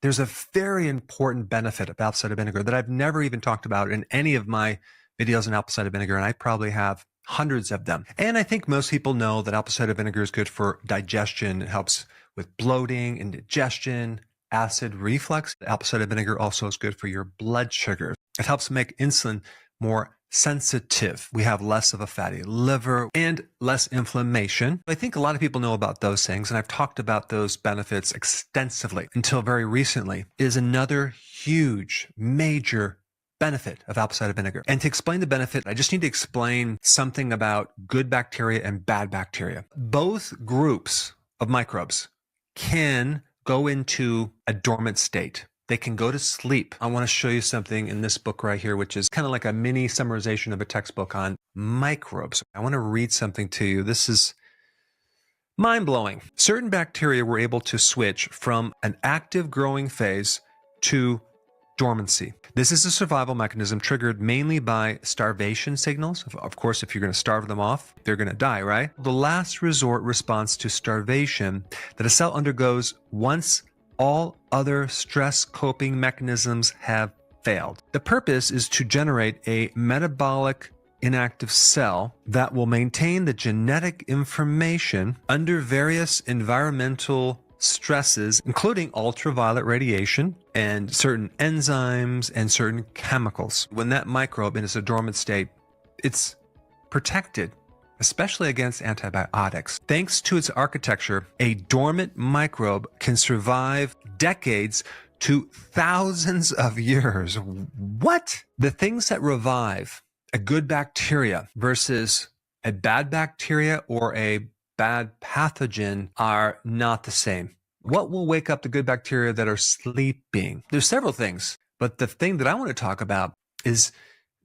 There's a very important benefit of apple cider vinegar that I've never even talked about in any of my videos on apple cider vinegar, and I probably have hundreds of them. And I think most people know that apple cider vinegar is good for digestion. It helps with bloating, indigestion, acid reflux. Apple cider vinegar also is good for your blood sugar. It helps make insulin more sensitive. We have less of a fatty liver and less inflammation. I think a lot of people know about those things, and I've talked about those benefits extensively until very recently. Is another huge, major benefit of apple cider vinegar. And to explain the benefit, I just need to explain something about good bacteria and bad bacteria. Both groups of microbes can go into a dormant state. They can go to sleep. I want to show you something in this book right here, which is kind of like a mini summarization of a textbook on microbes. I want to read something to you. This is mind-blowing. Certain bacteria were able to switch from an active growing phase to dormancy. This is a survival mechanism triggered mainly by starvation signals. Of course, if you're going to starve them off, they're going to die, right? The last resort response to starvation that a cell undergoes once all other stress coping mechanisms have failed. The purpose is to generate a metabolic inactive cell that will maintain the genetic information under various environmental stresses, including ultraviolet radiation and certain enzymes and certain chemicals. When that microbe is in a dormant state, it's protected, especially against antibiotics. Thanks to its architecture, a dormant microbe can survive decades to thousands of years. What? The things that revive a good bacteria versus a bad bacteria or a bad pathogen are not the same. What will wake up the good bacteria that are sleeping? There's several things, but the thing that I want to talk about is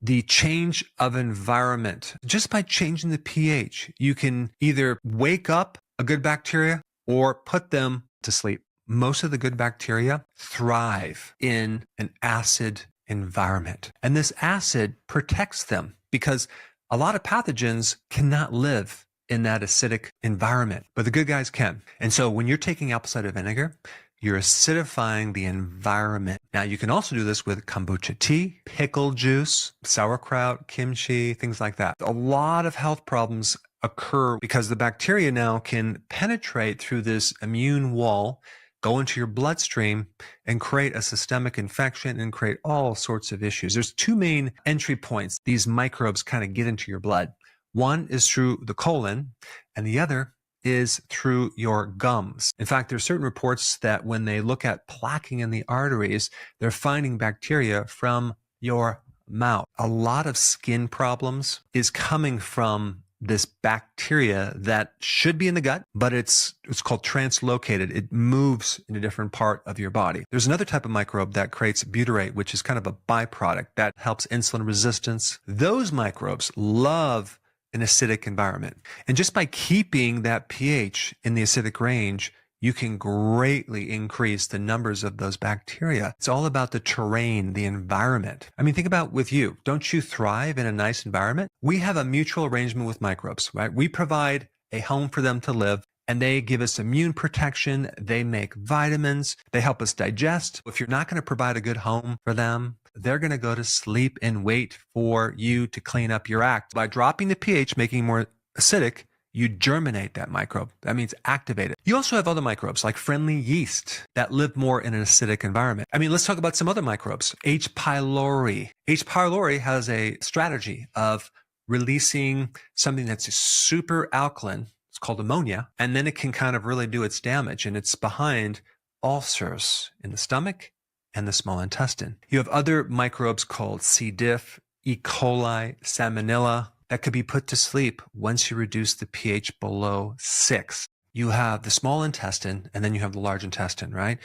the change of environment. Just by changing the pH, you can either wake up a good bacteria or put them to sleep. Most of the good bacteria thrive in an acid environment, and this acid protects them because a lot of pathogens cannot live in that acidic environment, but the good guys can. And so when you're taking apple cider vinegar, you're acidifying the environment. Now, you can also do this with kombucha tea, pickle juice, sauerkraut, kimchi, things like that. A lot of health problems occur because the bacteria now can penetrate through this immune wall, go into your bloodstream, and create a systemic infection and create all sorts of issues. There's two main entry points these microbes kind of get into your blood. One is through the colon, and the other is through your gums. In fact, there are certain reports that when they look at plaquing in the arteries, they're finding bacteria from your mouth. A lot of skin problems is coming from this bacteria that should be in the gut, but it's called translocated. It moves in a different part of your body. There's another type of microbe that creates butyrate, which is kind of a byproduct that helps insulin resistance. Those microbes love an acidic environment. And just by keeping that pH in the acidic range, you can greatly increase the numbers of those bacteria. It's all about the terrain, the environment. I mean, think about with you. Don't you thrive in a nice environment? We have a mutual arrangement with microbes, right? We provide a home for them to live, and they give us immune protection. They make vitamins. They help us digest. If you're not going to provide a good home for them, they're going to go to sleep and wait for you to clean up your act. By dropping the pH, making it more acidic, you germinate that microbe. That means activate it. You also have other microbes like friendly yeast that live more in an acidic environment. I mean, let's talk about some other microbes. H. pylori. H. pylori has a strategy of releasing something that's super alkaline. It's called ammonia. And then it can kind of really do its damage. And it's behind ulcers in the stomach and the small intestine. You have other microbes called C. diff, E. coli, salmonella that could be put to sleep once you reduce the pH below 6. You have the small intestine, and then you have the large intestine, right?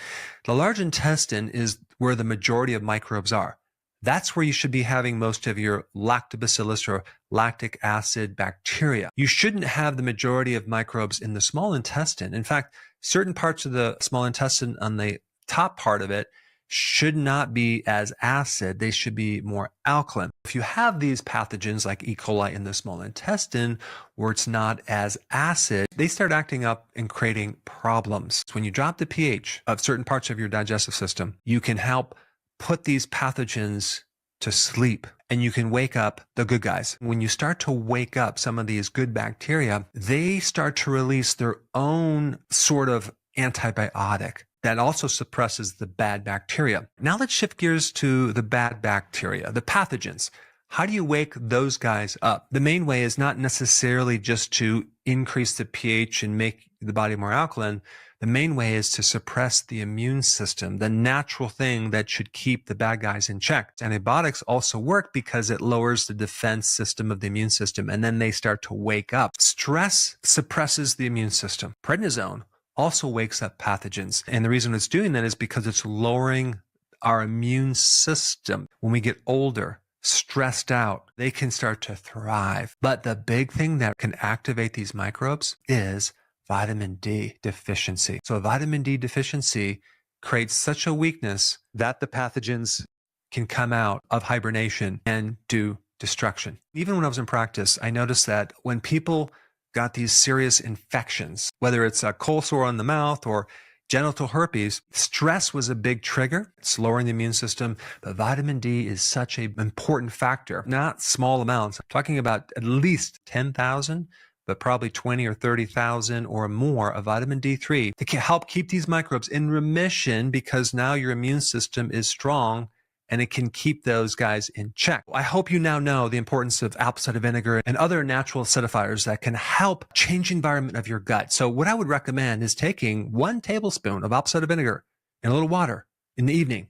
The large intestine is where the majority of microbes are. That's where you should be having most of your lactobacillus or lactic acid bacteria. You shouldn't have the majority of microbes in the small intestine. In fact, certain parts of the small intestine on the top part of it should not be as acid. They should be more alkaline. If you have these pathogens like E. coli in the small intestine where it's not as acid, they start acting up and creating problems. When you drop the pH of certain parts of your digestive system, you can help put these pathogens to sleep and you can wake up the good guys. When you start to wake up some of these good bacteria, they start to release their own sort of antibiotic that also suppresses the bad bacteria. Now let's shift gears to the bad bacteria, the pathogens. How do you wake those guys up? The main way is not necessarily just to increase the pH and make the body more alkaline. The main way is to suppress the immune system, the natural thing that should keep the bad guys in check. Antibiotics also work because it lowers the defense system of the immune system, and then they start to wake up. Stress suppresses the immune system. Prednisone also wakes up pathogens. And the reason it's doing that is because it's lowering our immune system. When we get older, stressed out, they can start to thrive. But the big thing that can activate these microbes is vitamin D deficiency. So vitamin D deficiency creates such a weakness that the pathogens can come out of hibernation and do destruction. Even when I was in practice, I noticed that when people got these serious infections, whether it's a cold sore on the mouth or genital herpes, stress was a big trigger. It's lowering the immune system, but vitamin D is such an important factor, not small amounts. I'm talking about at least 10,000, but probably 20 or 30,000 or more of vitamin D3 that can help keep these microbes in remission because now your immune system is strong and it can keep those guys in check. I hope you now know the importance of apple cider vinegar and other natural acidifiers that can help change the environment of your gut. So what I would recommend is taking 1 tablespoon of apple cider vinegar in a little water in the evening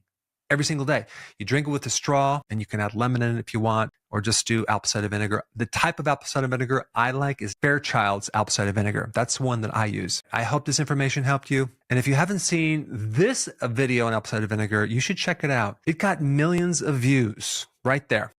every single day. You drink it with a straw and you can add lemon in it if you want, or just do apple cider vinegar. The type of apple cider vinegar I like is Fairchild's apple cider vinegar. That's the one that I use. I hope this information helped you. And if you haven't seen this video on apple cider vinegar, you should check it out. It got millions of views right there.